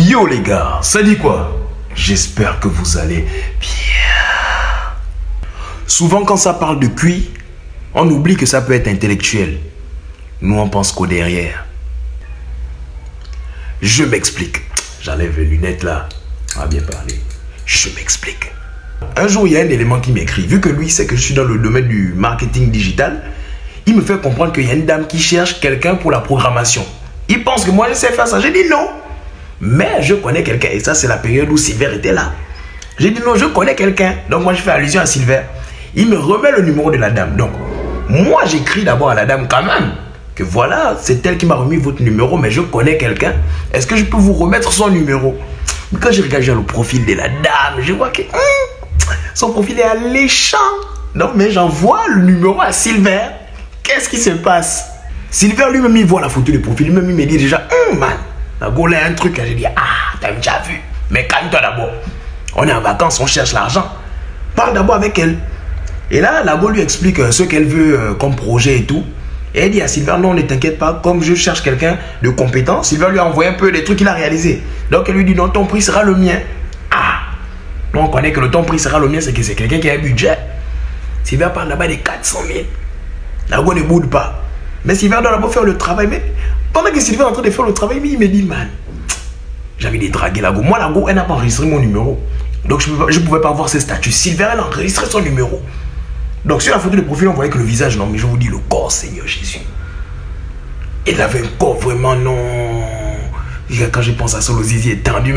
Yo les gars, ça dit quoi? J'espère que vous allez bien. Souvent quand ça parle de QI, on oublie que ça peut être intellectuel. Nous on pense qu'au derrière. Je m'explique. J'enlève les lunettes là. On va bien parler. Je m'explique. Un jour il y a un élément qui m'écrit. Vu que lui sait que je suis dans le domaine du marketing digital, il me fait comprendre qu'il y a une dame qui cherche quelqu'un pour la programmation. Il pense que moi je sais faire ça. J'ai dit non. Mais je connais quelqu'un. Et ça c'est la période où Silver était là. J'ai dit non, je connais quelqu'un. Donc moi je fais allusion à Silver. Il me remet le numéro de la dame. Donc moi j'écris d'abord à la dame quand même. Que voilà, c'est elle qui m'a remis votre numéro. Mais je connais quelqu'un. Est-ce que je peux vous remettre son numéro? Mais quand je regarde le profil de la dame, je vois que son profil est alléchant. Non mais j'envoie le numéro à Silver. Qu'est-ce qui se passe? Silver lui-même il voit la photo de profil. Lui-même il me dit déjà man, la go là un truc. J'ai dit t'as déjà vu. Mais calme-toi d'abord. On est en vacances, on cherche l'argent. Parle d'abord avec elle. Et là la go lui explique ce qu'elle veut comme projet et tout. Et elle dit à Silver non ne t'inquiète pas, comme je cherche quelqu'un de compétent. Silver lui a envoyé un peu des trucs qu'il a réalisé. Donc elle lui dit non ton prix sera le mien. Donc on connaît que le ton prix sera le mien, c'est que c'est quelqu'un qui a un budget. Silver parle là-bas de 400 000. La go ne boude pas. Mais Silver doit d'abord faire le travail. Mais pendant que Silver est en train de faire le travail, il me dit man, j'avais dédragué la go. Moi la go elle n'a pas enregistré mon numéro. Donc je ne pouvais pas voir ses statuts. Silver elle a enregistré son numéro. Donc sur la photo de profil on voyait que le visage, non mais je vous dis le corps Seigneur Jésus. Il avait un corps vraiment non. Quand je pense à ça, le zizi est tendu.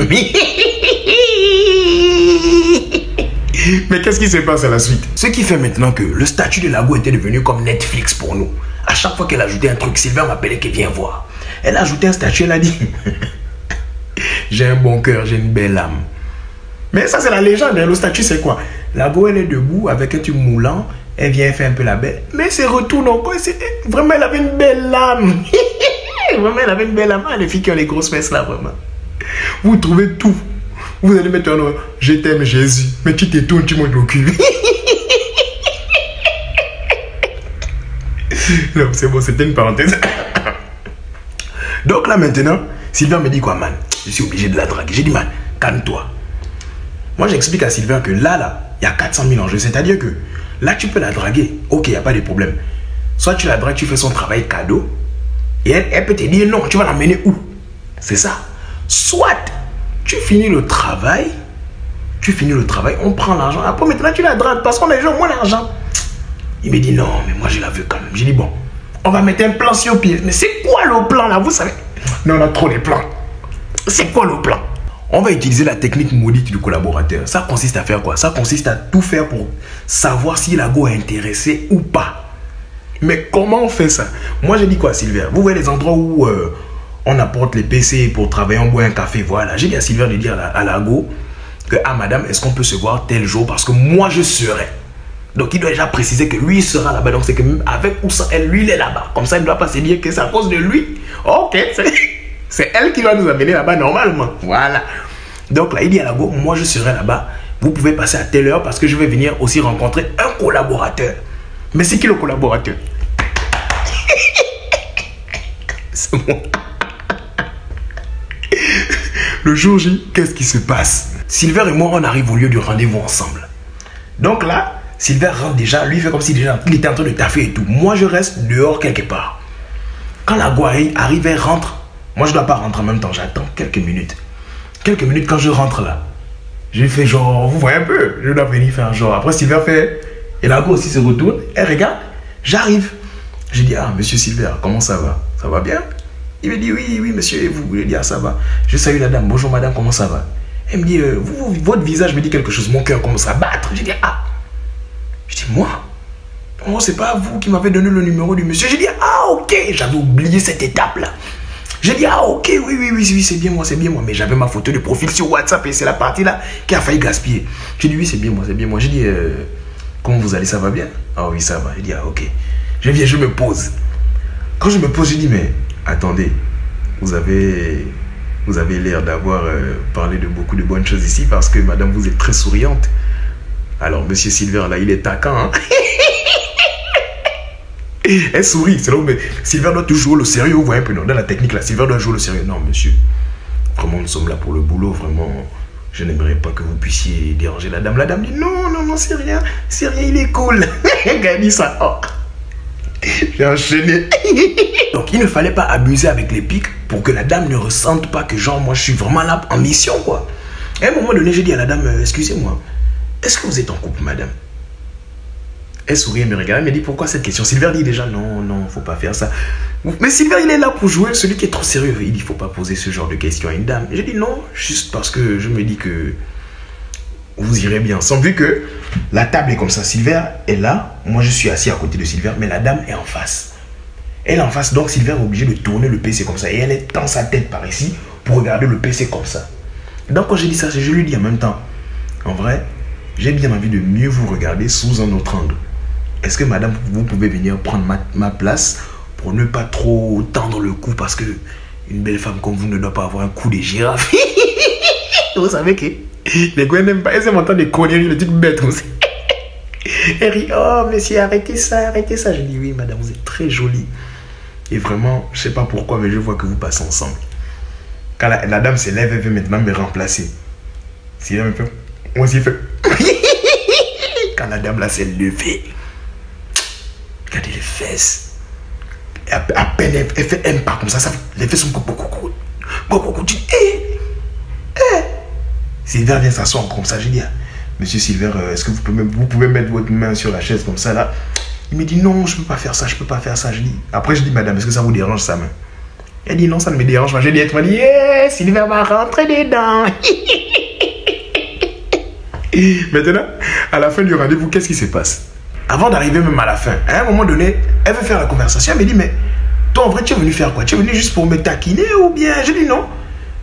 Mais qu'est-ce qui se passe à la suite? Ce qui fait maintenant que le statut de la go était devenu comme Netflix pour nous. À chaque fois qu'elle ajoutait un truc, Silver m'appelait qu'elle vient voir. Elle a ajouté un statut, elle a dit j'ai un bon cœur, j'ai une belle âme. Mais ça c'est la légende, le statut c'est quoi? La go elle est debout avec un tube moulant, elle vient faire un peu la belle. Mais c'est retourne encore, vraiment elle avait une belle âme. Vraiment elle avait une belle âme. Les filles qui ont les grosses fesses là vraiment. Vous trouvez tout. Vous allez mettre un nom, je t'aime Jésus. Mais tu te tournes, tu montes le cul. Non, c'est bon, c'était une parenthèse. Donc là maintenant, Silver me dit quoi, man? Je suis obligé de la draguer. J'ai dit, man, calme-toi. Moi, j'explique à Silver que là, il y a 400 000 enjeux. C'est-à-dire que là, tu peux la draguer. Ok, il n'y a pas de problème. Soit tu la dragues, tu fais son travail cadeau. Et elle peut te dire non, tu vas l'emmener où? C'est ça. Soit tu finis le travail, on prend l'argent. Après maintenant tu la dragues parce qu'on a déjà moins l'argent. Il me dit non, mais moi je la veux quand même. J'ai dit bon, on va mettre un plan sur pied. Mais c'est quoi le plan là? Vous savez? Non, on a trop les plans. C'est quoi le plan? On va utiliser la technique maudite du collaborateur. Ça consiste à faire quoi? Ça consiste à tout faire pour savoir si la go est intéressée ou pas. Mais comment on fait ça? Moi j'ai dit quoi, Silver? Vous voyez les endroits où on apporte les PC pour travailler, on boit un café, voilà. J'ai dit à Silver de dire à la go que madame, est-ce qu'on peut se voir tel jour? Parce que moi je serai. Donc il doit déjà préciser que lui il sera là-bas. Donc c'est que avec ou sans elle, lui il est là-bas. Comme ça il ne doit pas se dire que c'est à cause de lui. Ok, c'est elle qui doit nous amener là-bas normalement. Voilà. Donc là il dit à la go, moi je serai là-bas. Vous pouvez passer à telle heure parce que je vais venir aussi rencontrer un collaborateur. Mais c'est qui le collaborateur? C'est moi. Le jour J, qu'est-ce qui se passe? Silver et moi, on arrive au lieu du rendez-vous ensemble. Donc là, Silver rentre déjà, lui fait comme si déjà il était en train de taffer et tout. Moi, je reste dehors quelque part. Quand la go arrive, elle rentre. Moi, je ne dois pas rentrer en même temps, j'attends quelques minutes. Quelques minutes, quand je rentre là, je fais genre, vous voyez un peu, je dois venir faire genre. Après, Silver fait, et la go aussi se retourne, elle regarde, j'arrive. J'ai dit, monsieur Silver, comment ça va? Ça va bien? Il me dit, oui, monsieur, et vous? Il dit, ça va. Je salue la dame, bonjour madame, comment ça va? Elle me dit, votre visage me dit quelque chose, mon cœur commence à battre. J'ai dit, Je dis, moi? Oh, c'est pas vous qui m'avez donné le numéro du monsieur. J'ai dit, ok, j'avais oublié cette étape-là. J'ai dit, ok, oui, c'est bien moi. Mais j'avais ma photo de profil sur WhatsApp et c'est la partie-là qui a failli gaspiller. J'ai dit, oui, c'est bien moi. J'ai dit, comment vous allez, ça va bien? Ah oui, ça va. J'ai dit, ok. Je viens, je me pose. Quand je me pose, j'ai dit, mais attendez, vous avez l'air d'avoir parlé de beaucoup de bonnes choses ici parce que madame, vous êtes très souriante. Alors, monsieur Silver, là, il est taquin. Hein? Elle sourit. C'est là où Silver doit toujours jouer le sérieux. Vous voyez un peu, non, dans la technique, là, Silver doit jouer le sérieux. Non, monsieur, comment nous sommes là pour le boulot, vraiment, je n'aimerais pas que vous puissiez déranger la dame. La dame dit, non, non, non, c'est rien, il est cool. Elle a dit ça. Oh. J'ai enchaîné. Donc, il ne fallait pas abuser avec les pics pour que la dame ne ressente pas que, genre, moi, je suis vraiment là en mission, quoi. À un moment donné, j'ai dit à la dame, excusez-moi, est-ce que vous êtes en couple, madame? Elle sourit, elle me regarde, elle me dit, pourquoi cette question? Sylvain dit déjà, non, non, faut pas faire ça. Mais Sylvain, il est là pour jouer, celui qui est trop sérieux. Il dit, faut pas poser ce genre de questions à une dame. J'ai dit, non, juste parce que je me dis que vous irez bien ensemble. Vu que la table est comme ça, Sylvain est là, moi je suis assis à côté de Sylvain, mais la dame est en face. Elle est en face, donc Sylvain est obligé de tourner le PC comme ça. Et elle est dans sa tête par ici pour regarder le PC comme ça. Donc quand j'ai dit ça, je lui dis en même temps, en vrai, j'ai bien envie de mieux vous regarder sous un autre angle. Est-ce que madame, vous pouvez venir prendre ma place pour ne pas trop tendre le cou, parce que une belle femme comme vous ne doit pas avoir un cou de girafe. Vous savez que les gars n'aiment pas, ils aiment entendre des conneries, le truc bête aussi. Elle rit, oh monsieur, arrêtez ça, arrêtez ça. Je dis, oui madame, vous êtes très jolie. Et vraiment, je ne sais pas pourquoi, mais je vois que vous passez ensemble. Quand la dame se lève, elle veut maintenant me remplacer. Si elle me fait, moi aussi fait. Quand la dame là s'est levée, regardez les fesses. À peine elle fait un pas comme ça, les fesses sont beaucoup. Tu dis, Sylvain vient s'asseoir comme ça. Je dis, monsieur Sylvain, est-ce que vous pouvez mettre votre main sur la chaise comme ça là? Il me dit, non, je ne peux pas faire ça, je peux pas faire ça. Après, je dis, madame, est-ce que ça vous dérange sa main? Elle dit, non, ça ne me dérange pas. Je dis, elle m'a dit, Sylvain va rentrer dedans. Maintenant, à la fin du rendez-vous, qu'est-ce qui se passe? Avant d'arriver même à la fin, à un moment donné, elle veut faire la conversation. Elle me dit, mais toi, en vrai, tu es venu faire quoi? Tu es venu juste pour me taquiner ou bien? Je dis, non.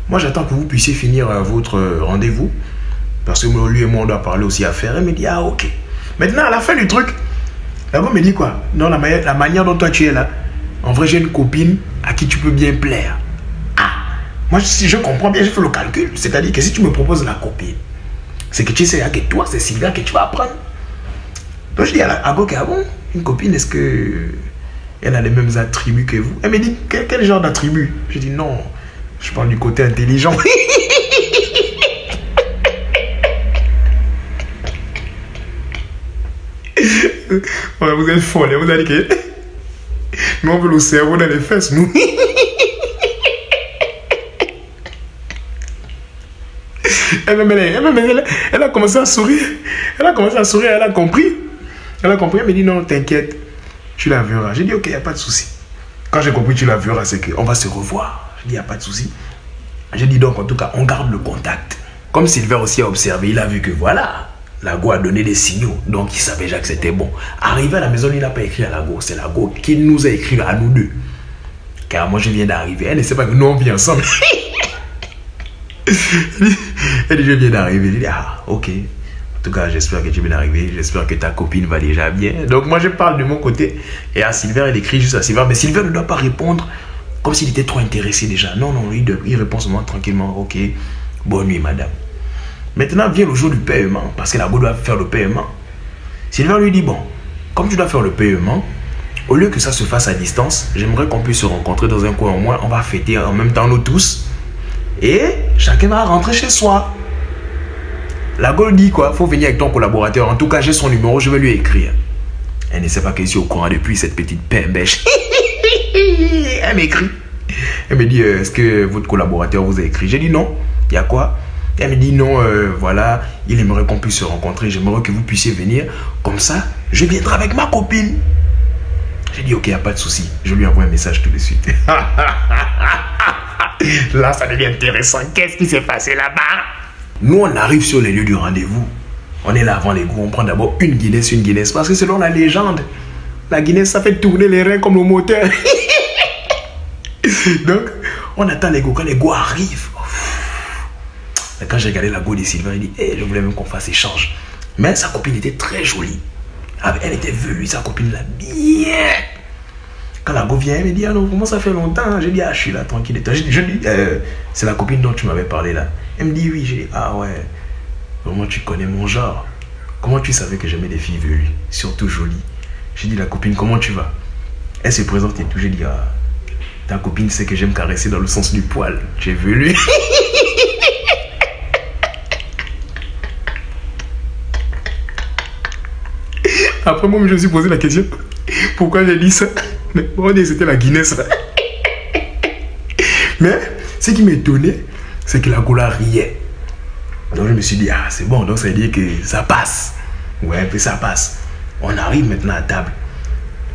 Moi, j'attends que vous puissiez finir votre rendez-vous. Parce que lui et moi, on doit parler aussi à faire. Elle me dit, ah, ok. Maintenant, à la fin du truc, la go me dit quoi? Non, la manière dont toi tu es là, en vrai, j'ai une copine à qui tu peux bien plaire. Ah, moi, si je comprends bien, j'ai fait le calcul. C'est-à-dire que si tu me proposes la copine, c'est que tu sais que toi, c'est Sylvain que tu vas apprendre. Donc, je dis à Go, ah bon, une copine, est-ce que elle a les mêmes attributs que vous? Elle me dit, quel genre d'attributs? Je dis, non, je parle du côté intelligent. Ouais, vous êtes folle, vous allez que... Mais on veut le cerveau dans les fesses, nous. Elle a commencé à sourire. Elle a compris. Elle me dit, non, t'inquiète, tu la verras. J'ai dit, ok, il n'y a pas de souci. Quand j'ai compris tu la verras, c'est qu'on va se revoir. J'ai dit, il n'y a pas de souci. J'ai dit, donc, en tout cas, on garde le contact. Comme Sylvain aussi a observé, il a vu que voilà, la go a donné des signaux. Donc, il savait déjà que c'était bon. Arrivé à la maison, il n'a pas écrit à la go. C'est la go qui nous a écrit à nous deux. Car moi, je viens d'arriver. Elle ne sait pas que nous, on vit ensemble. Elle dit, je viens d'arriver. Je dis, ah, ok. En tout cas, j'espère que tu viens d'arriver. J'espère que ta copine va déjà bien. Donc, moi, je parle de mon côté. Et à Sylvain, elle écrit juste à Sylvain. Mais Sylvain ne doit pas répondre comme s'il était trop intéressé déjà. Non, non, il répond seulement tranquillement. Ok, bonne nuit, madame. Maintenant, vient le jour du paiement. Parce que la go doit faire le paiement. Sylvain lui dit, bon, comme tu dois faire le paiement, au lieu que ça se fasse à distance, j'aimerais qu'on puisse se rencontrer dans un coin au moins. On va fêter en même temps nous tous. Et chacun va rentrer chez soi. La go dit quoi? Faut venir avec ton collaborateur. En tout cas, j'ai son numéro, je vais lui écrire. Elle ne sait pas que je suis au courant depuis cette petite pembèche. Elle m'écrit. Elle me dit, est-ce que votre collaborateur vous a écrit? J'ai dit non. Il y a quoi? Elle me dit non, voilà, il aimerait qu'on puisse se rencontrer. J'aimerais que vous puissiez venir. Comme ça, je viendrai avec ma copine. J'ai dit ok, il n'y a pas de souci. Je lui envoie un message tout de suite. Là, ça devient intéressant. Qu'est-ce qui s'est passé là-bas? Nous, on arrive sur les lieux du rendez-vous. On est là avant les goûts. On prend d'abord une Guinness. Parce que selon la légende, la Guinness, ça fait tourner les reins comme le moteur. Donc, on attend les goûts. Quand les goûts arrivent, quand j'ai regardé la go de Sylvain, il dit, hey, je voulais même qu'on fasse échange. Mais sa copine était très jolie. Elle était velue, sa copine l'a bien. Quand la go vient, elle me dit, ah non, comment ça fait longtemps? J'ai dit, ah, je suis là, tranquille. Je dis, c'est la copine dont tu m'avais parlé là. Elle me dit, oui. J'ai dit, ah ouais, vraiment tu connais mon genre. Comment tu savais que j'aimais des filles velues, surtout jolies? J'ai dit, la copine, comment tu vas? Elle se présente et tout. J'ai dit, ah, ta copine sait que j'aime caresser dans le sens du poil. Tu es velu. Après, moi, je me suis posé la question, pourquoi j'ai dit ça? Mais bon, c'était la Guinness. Mais ce qui m'étonnait, c'est que la Gola riait. Donc, je me suis dit, ah, c'est bon, donc ça veut dire que ça passe. Ouais, puis ça passe. On arrive maintenant à table.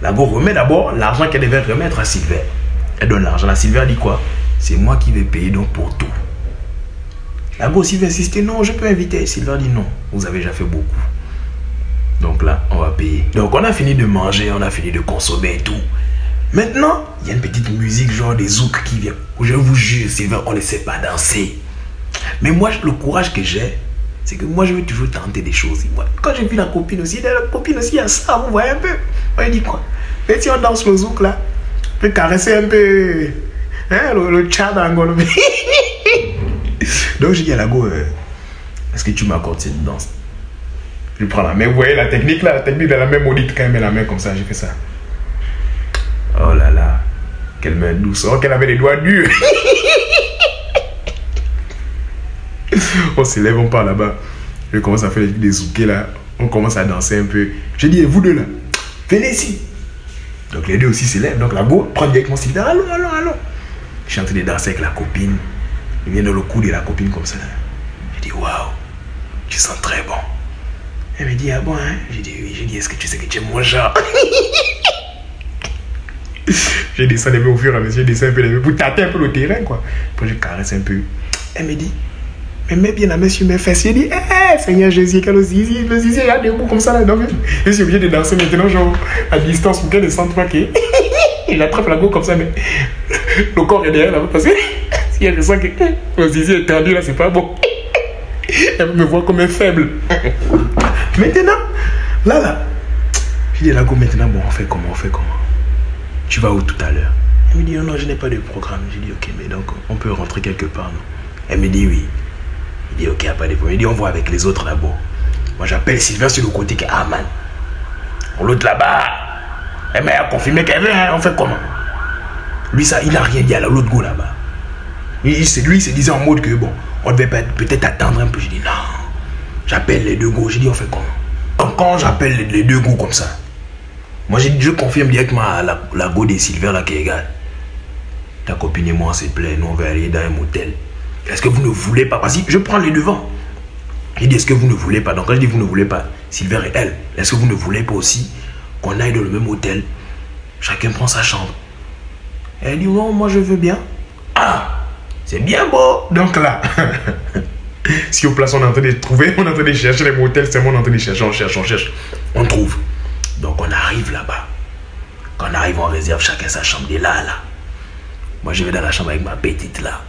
La Go remet d'abord l'argent qu'elle devait remettre à Sylvain. Elle donne l'argent. La Sylvain dit quoi? C'est moi qui vais payer donc pour tout. La Go aussi va insister, non, je peux inviter. Sylvain dit non, vous avez déjà fait beaucoup. Donc là, on va payer. Donc on a fini de manger, on a fini de consommer et tout. Maintenant, il y a une petite musique genre des zouks qui vient. Je vous jure, Sylvain, on ne sait pas danser. Mais moi, le courage que j'ai, c'est que moi, je veux toujours tenter des choses. Moi, quand j'ai vu la copine aussi, il y a ça, vous voyez un peu. Moi, je dis quoi? Mais si on danse le zouk là, on peut caresser un peu hein, le tchad angolo. Donc, j'ai dit à la go, est-ce que tu m'accordes cette danse? Je prends la main. Vous voyez la technique là, la technique de la main maudite quand elle met la main comme ça, j'ai fait ça. Oh là là, quelle main douce. Oh, qu'elle avait les doigts durs. On se lève, on part là-bas. Je commence à faire des zoukés là. On commence à danser un peu. Je dis, vous deux là, venez ici. Donc les deux aussi se lèvent. Donc la go prend directement Sylvain. Allons. Je suis en train de danser avec la copine. Il vient dans le cou de la copine comme ça. Je dis, waouh, tu sens très bon. Elle me dit, ah bon, hein? J'ai dit, oui. J'ai dit, est-ce que tu sais que tu es mon genre? J'ai descendu au fur et à mesure, j'ai descendu un peu les mains pour tâter un peu le terrain, quoi. Après, je caresse un peu. Elle me dit, mais mets bien la main sur mes fesses. J'ai dit, Seigneur Jésus, quel zizi, le zizi, il y a des bouts comme ça là. Donc, je suis obligé de danser maintenant, genre, à distance pour qu'elle ne sente pas qu'il attrape la go comme ça, mais le corps est derrière là, parce que si elle ressent que le zizi est tendu là, c'est pas bon. Elle me voit comme un faible. Maintenant, là, je dis à la go, maintenant, bon, on fait comment? Tu vas où tout à l'heure? Elle me dit, non, je n'ai pas de programme. Je dis, ok, mais donc, on peut rentrer quelque part, non? Elle me dit, oui. Il dit, ok, il n'y a pas de problème. Il dit, on voit avec les autres là-bas. Moi, j'appelle Sylvain sur le côté que, ah, man, l'autre là-bas, elle m'a confirmé qu'elle vient, on fait comment? Lui, ça, il n'a rien dit à l'autre go là-bas. Lui, il se disait en mode que, bon, on devait peut-être attendre un peu. Je dis, non. J'appelle les deux go. Je dis, on fait comment? Donc, quand j'appelle les deux go comme ça, moi, je confirme directement à la go des Sylvain là qui regarde. Ta copine et moi, on se plaît. Nous, on va aller dans un motel. Est-ce que vous ne voulez pas? Parce que je prends les devants. Il dit, est-ce que vous ne voulez pas? Donc, quand je dis vous ne voulez pas, Sylvain et elle, est-ce que vous ne voulez pas aussi qu'on aille dans le même hôtel? Chacun prend sa chambre. Elle dit, non, moi, je veux bien. Ah, c'est bien beau. Donc là, si au place, on est en train de trouver, on est en train de chercher les motels, c'est moi, on est en train de chercher, on cherche, on trouve. Donc, on arrive là-bas. Quand on arrive, on réserve chacun sa chambre. Et là. Moi, je vais dans la chambre avec ma petite là.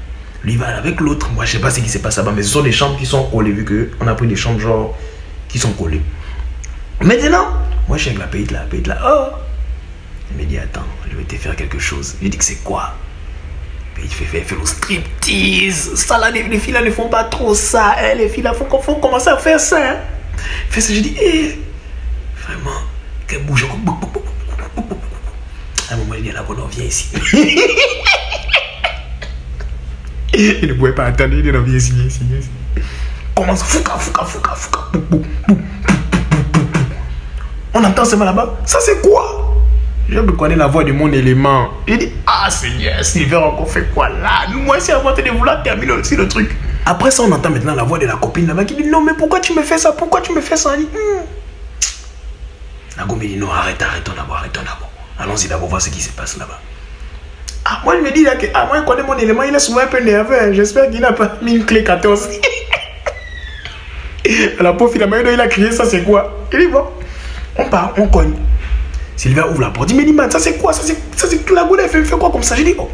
Lui va avec l'autre. Moi, je sais pas ce qui se passe là-bas, mais ce sont des chambres qui sont collées, vu qu'on a pris des chambres genre qui sont collées. Maintenant, moi, je suis avec la petite là. Oh! Elle me dit, attends, je vais te faire quelque chose. Je dis que c'est quoi? Il fait le striptease. Ça là, les filles là ne font pas trop ça. Les filles là, faut commencer à faire ça. Hein? Fait ça, je dis, vraiment, qu'elle bouge. À un moment, il dit, la bonne, on vient ici. Il ne pouvait pas attendre, il dit, non, viens ici. Commence, fouka. On entend seulement là-bas. Ça, c'est quoi? Je reconnais la voix de mon élément. Il dit, ah, Seigneur, Sylvain, encore fait quoi là? Moi, c'est avant de vouloir terminer aussi le truc. Après ça, on entend maintenant la voix de la copine là-bas qui dit, non, mais pourquoi tu me fais ça? Elle dit, La go me dit, non, arrête d'abord. Allons-y d'abord voir ce qui se passe là-bas. Ah, moi, je me dis là que, moi, je connais mon élément, il est souvent un peu nerveux. J'espère qu'il n'a pas mis une clé 14. La pauvre fille, il a crié, ça c'est quoi? Il dit, bon, on part, on cogne. Sylvain ouvre la porte, il me dit, man, ça c'est quoi? Ça c'est la go, elle fait quoi comme ça? Je dis, oh,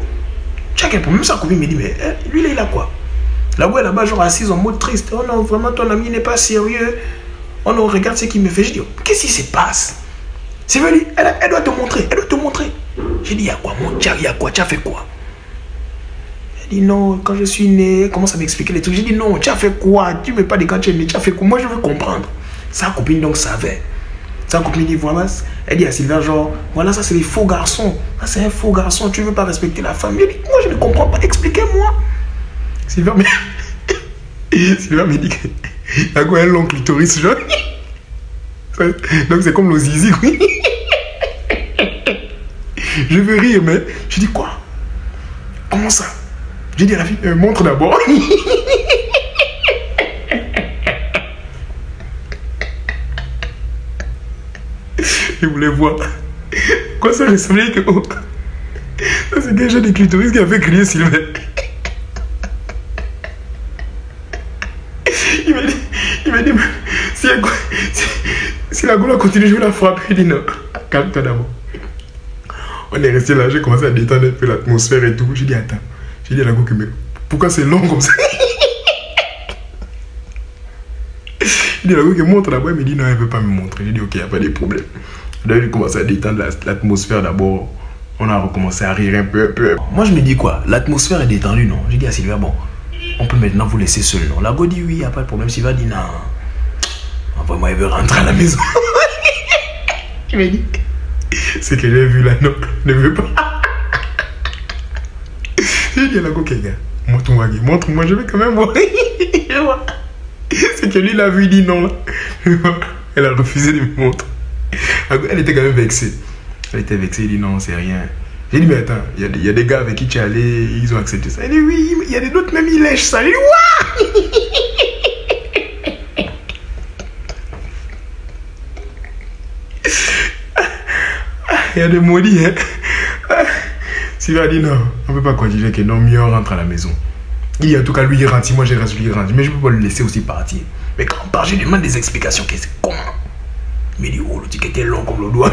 tu as quel problème? Sa copine me dit, mais lui là, il a quoi? La go est là-bas, genre assise en mode triste. Oh non, vraiment, ton ami n'est pas sérieux. Oh non, regarde ce qu'il me fait. Je dis, oh, qu'est-ce qui se passe? C'est venu, elle doit te montrer. J'ai dit, il y a quoi, mon Tchar, il y a quoi? Tu as fait quoi? Elle dit, non, quand je suis né, elle commence à m'expliquer les trucs. J'ai dit, non, tu as fait quoi? Tu ne veux pas dire quand tu es né, tu as fait quoi? Moi, je veux comprendre. Sa copine, donc, savait. Sa copine dit, voilà, elle dit à Sylvain, genre, voilà, ça, c'est des faux garçons. Ça, c'est un faux garçon, tu ne veux pas respecter la femme. Elle dit, moi, je ne comprends pas, expliquez-moi. Sylvain me dit que la go a un long clitoris, genre. Donc c'est comme le zizi, oui. Je veux rire, mais je dis quoi? Comment ça? J'ai dit à la fille, montre d'abord. Je voulais voir. Quoi ça ressemblait que... Oh. C'est quel genre de clitoris qui a fait crier Sylvain. Il m'a dit, si la goule continue, je vais la frapper. Il dit non, calme-toi d'abord. On est resté là, j'ai commencé à détendre un peu l'atmosphère et tout. J'ai dit attends, j'ai dit à la goule que mais pourquoi c'est long comme ça? J'ai dit à la goule que montre d'abord. Il me dit non, elle ne veut pas me montrer. J'ai dit ok, il n'y a pas de problème. Donc j'ai commencé à détendre l'atmosphère d'abord. On a recommencé à rire un peu. Moi je me dis quoi, l'atmosphère est détendue, non? J'ai dit à Sylvia, bon, on peut maintenant vous laisser seul, non? La go dit oui, il n'y a pas de problème. Sylvia dit non. Vraiment, il veut rentrer à la maison. Il m'a dit, c'est que j'ai vu là, non, ne veut pas. J'ai dit à la go, ok, gars, montre-moi, je vais quand même voir. C'est que lui, il a vu, il dit non, là. Elle a refusé de me montrer. Elle était quand même vexée. Elle était vexée, elle dit non, c'est rien. J'ai dit, mais attends, il y a des gars avec qui tu es allé, ils ont accepté ça. Elle dit oui, il y a des autres même, ils lèchent ça. Elle dit waouh. Il y a des maudits, hein. Sylvain a dit non, on ne peut pas continuer, que non, mieux on rentre à la maison. Il dit en tout cas, lui il rentre, si moi je reste, lui il rentre. Mais je ne peux pas le laisser aussi partir. Mais quand on part, je demande des explications, qu'est-ce que c'est comment? Il me dit, oh, le ticket était long comme le doigt.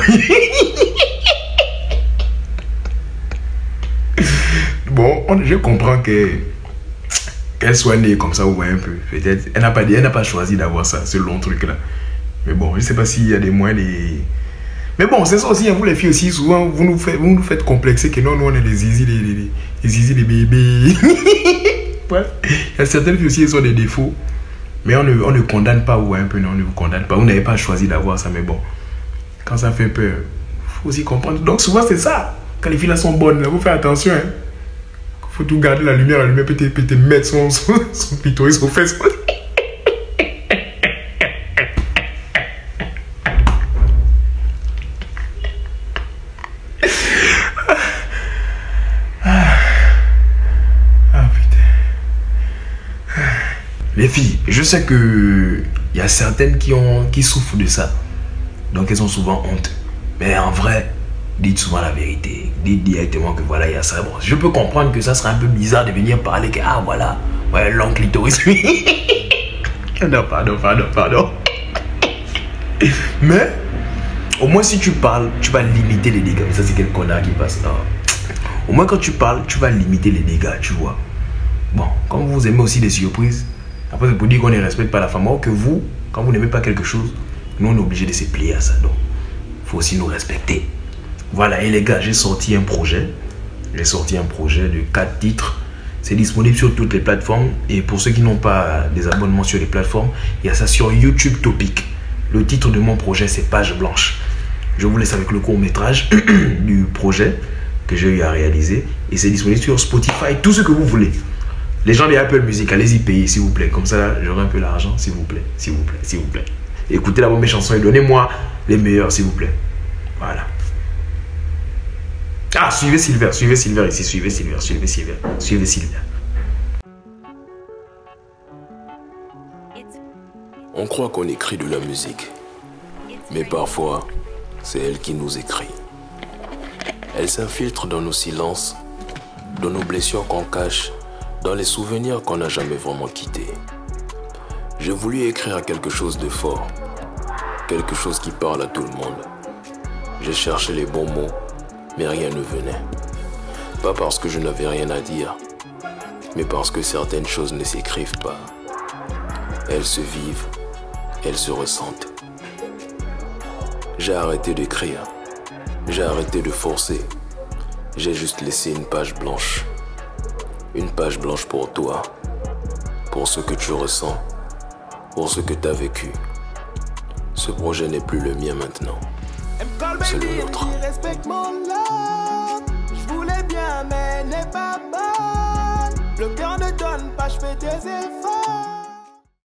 Bon, je comprends qu'elle soit née comme ça, ou un peu. Peut-être, elle n'a pas choisi d'avoir ça, ce long truc-là. Mais bon, je ne sais pas s'il y a des moyens de... Mais bon, c'est ça aussi, hein, vous les filles aussi, souvent, vous nous faites complexer que non, nous on est des zizi, des zizi, des bébés. Ouais. Il y a certaines filles aussi, elles ont des défauts. Mais on ne condamne pas, ou un peu, non, on ne vous condamne pas. Vous n'avez pas choisi d'avoir ça, mais bon. Quand ça fait peur, il faut aussi comprendre. Donc souvent c'est ça. Quand les filles là sont bonnes, il faut faire attention. Hein. Il faut tout garder la lumière peut te mettre son clitoris aux fesses. Les filles, je sais que il y a certaines qui souffrent de ça. Donc elles ont souvent honte. Mais en vrai, dites souvent la vérité. Dites directement que voilà, il y a ça. Bon, je peux comprendre que ça serait un peu bizarre de venir parler que ah voilà, ouais, long clitoris. Non, pardon. Mais au moins si tu parles, tu vas limiter les dégâts. Mais ça c'est quel connard qui passe. Non. Au moins quand tu parles, tu vas limiter les dégâts, tu vois. Bon, comme vous aimez aussi des surprises. Après, c'est pour dire qu'on ne respecte pas la femme. Or que vous, quand vous n'aimez pas quelque chose, nous, on est obligé de se plier à ça. Donc, il faut aussi nous respecter. Voilà, et les gars, j'ai sorti un projet. J'ai sorti un projet de 4 titres. C'est disponible sur toutes les plateformes. Et pour ceux qui n'ont pas des abonnements sur les plateformes, il y a ça sur YouTube Topic. Le titre de mon projet, c'est Page Blanche. Je vous laisse avec le court-métrage du projet que j'ai eu à réaliser. Et c'est disponible sur Spotify, tout ce que vous voulez. Les gens de Apple Music, allez-y payer s'il vous plaît. Comme ça, j'aurai un peu l'argent, s'il vous plaît. S'il vous plaît, s'il vous plaît. Écoutez d'abord mes chansons et donnez-moi les meilleurs, s'il vous plaît. Voilà. Ah, suivez Sylvain ici. Suivez Sylvain. On croit qu'on écrit de la musique. Mais parfois, c'est elle qui nous écrit. Elle s'infiltre dans nos silences, dans nos blessures qu'on cache, dans les souvenirs qu'on n'a jamais vraiment quittés. J'ai voulu écrire quelque chose de fort, quelque chose qui parle à tout le monde. J'ai cherché les bons mots, mais rien ne venait. Pas parce que je n'avais rien à dire, mais parce que certaines choses ne s'écrivent pas. Elles se vivent, elles se ressentent. J'ai arrêté d'écrire, j'ai arrêté de forcer. J'ai juste laissé une page blanche. Une page blanche pour toi, pour ce que tu ressens, pour ce que tu as vécu. Ce projet n'est plus le mien maintenant, c'est le nôtre. Je voulais bien mais n'est pas bonne. Le cœur ne donne pas, je fais des efforts.